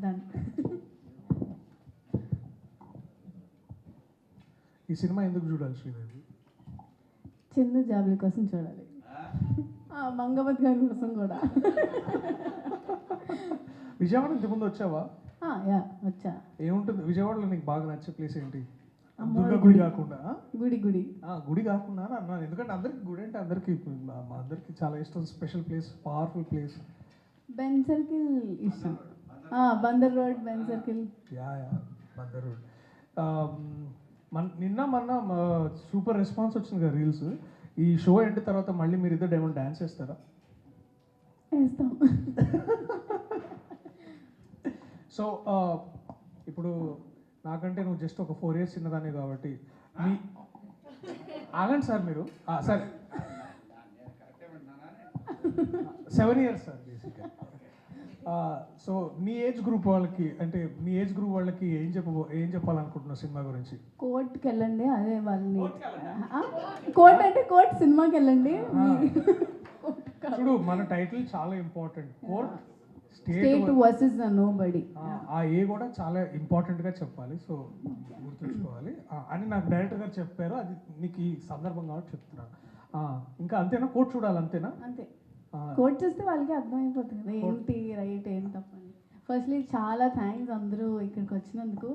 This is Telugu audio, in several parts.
డన్. ఈ సినిమా ఎందుకు చూడాలి శ్రీదేవి? చిన్న జాబుల కోసం చూడాలి, మంగవత్ గారి కోసం కూడా. విజయవాడ ఇంతకుముందు వచ్చావా? యా వచ్చా. ఏముంటుంది విజయవాడలో నీకు బాగా నచ్చే ప్లేస్ ఏంటి? అమ్మవారి దుర్గా గుడి గుడి. కాకుండా గుడి గుడి కాకుండా అన్నాను, ఎందుకంటే అందరికి గుడి అంటే మా అందరికి చాలా ఇష్టం. Special place, powerful place. Benz Circle ఇష్టం. Bandar road, Benz Circle. Yeah Bandar road. నిన్న మొన్న సూపర్ రెస్పాన్స్ వచ్చింది కదా రీల్స్. ఈ షో ఎండ్ తర్వాత మళ్ళీ మీరు ఇద్దరు ఏమైనా డ్యాన్స్ చేస్తారా? వేస్తాం. సో ఇప్పుడు నాకంటే నువ్వు జస్ట్ ఒక 4 years చిన్నదాన్ని కాబట్టి మీ ఆగండి సార్ మీరు. సరే 7 years సార్ బేసిక్గా. సో నీ ఏజ్ గ్రూప్ వాళ్ళకి, అంటే నీ ఏజ్ గ్రూప్ వాళ్ళకి ఏం చెప్పాలనుకుంటున్నావు సినిమా గురించి? కోర్ట్కి వెళ్ళండి, అదే వాళ్ళని. కోర్ట్ అంటే కోర్ట్ సినిమాకి వెళ్ళండి. చూడు మన టైటిల్ చాలా important, court state versus nobody. ఆ ఏ కూడా చాలా ఇంపార్టెంట్గా చెప్పాలి, సో గుర్తుంచుకోవాలి అని నాకు డైరెక్టర్ గారు చెప్పారు. అది నీకు ఈ సందర్భం కాబట్టి చెప్తున్నాను. ఇంకా అంతేనా? కోర్ట్ చూడాలి అంతేనా? అంతే. కోర్ట్ చూస్తే వాళ్ళకి అర్థమైపోతుంది కదా ఏంటి రైట్ ఏంటి తప్పని. ఫస్ట్లీ చాలా థ్యాంక్స్ అందరూ ఇక్కడికి వచ్చినందుకు.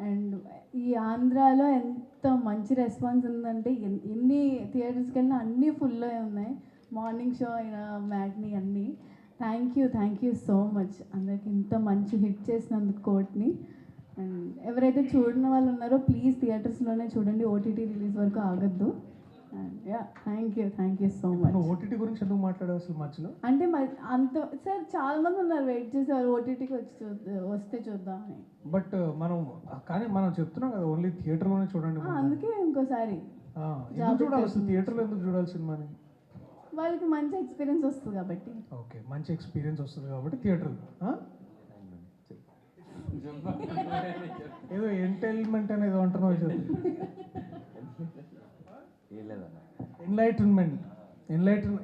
అండ్ ఈ ఆంధ్రాలో ఎంత మంచి రెస్పాన్స్ ఉందంటే, ఎన్ని థియేటర్స్కి వెళ్ళినా అన్నీ ఫుల్ అయి ఉన్నాయి. మార్నింగ్ షో అయినా మ్యాట్ని అన్నీ. థ్యాంక్ యూ సో మచ్ అందరికి ఇంత మంచి హిట్ చేసినందుకు కోర్ట్ని. అండ్ ఎవరైతే చూడని వాళ్ళు ఉన్నారో ప్లీజ్ థియేటర్స్లోనే చూడండి, ఓటీటీ రిలీజ్ వరకు ఆగద్దు. And yeah thank you so much. OTT గురించి ఎందుకు మాట్లాడావు అసలు మధ్యలో? అంటే అంత సార్ చాలా మంది ఉన్నారు వెయిట్ చేసేవారు ఓటీటీకి వస్తే చూద్దామని. బట్ మనం చెప్తున్నాం కదా ఓన్లీ థియేటర్లోనే చూడండి. అందుకే ఇంకోసారి ఎందుకు చూడాలి అసలు థియేటర్లో? ఎందుకు చూడాలి సినిమాని? వాళ్ళకి మంచి ఎక్స్పీరియన్స్ వస్తుంది కాబట్టి. ఓకే, మంచి ఎక్స్పీరియన్స్ వస్తుంది కాబట్టి థియేటర్. ఏదో ఎంటైల్మెంట్ అనేది అంటున్నావు.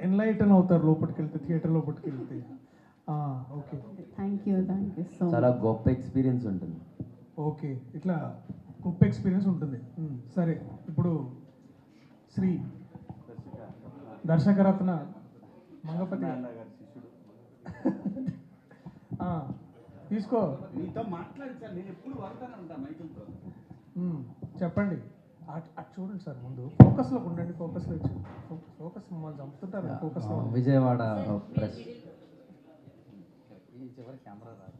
ఎన్లైటన్ అవుతారు లోపలికి వెళ్తే, థియేటర్ లోపలికి వెళ్తే. Okay, thank you so much. చాలా గొప్ప ఎక్స్పీరియన్స్ ఉంటుంది. ఓకే, ఇట్లా గొప్ప ఎక్స్పీరియన్స్ ఉంటుంది. సరే, ఇప్పుడు శ్రీ దర్శకరత్న మంగపతి తీసుకో. మీతో మాట్లాడి సార్, నేను ఎప్పుడు వాడుతూనే ఉంటాను మైకులతో. చెప్పండి. అటు చూడండి సార్, ముందు ఫోకస్లో ఉండండి. ఫోకస్లో ఇచ్చి ఫోకస్ మమ్మల్ని చంపుతుంటారు. ఫోకస్లో విజయవాడ ప్రెస్ కెమెరా రాదు.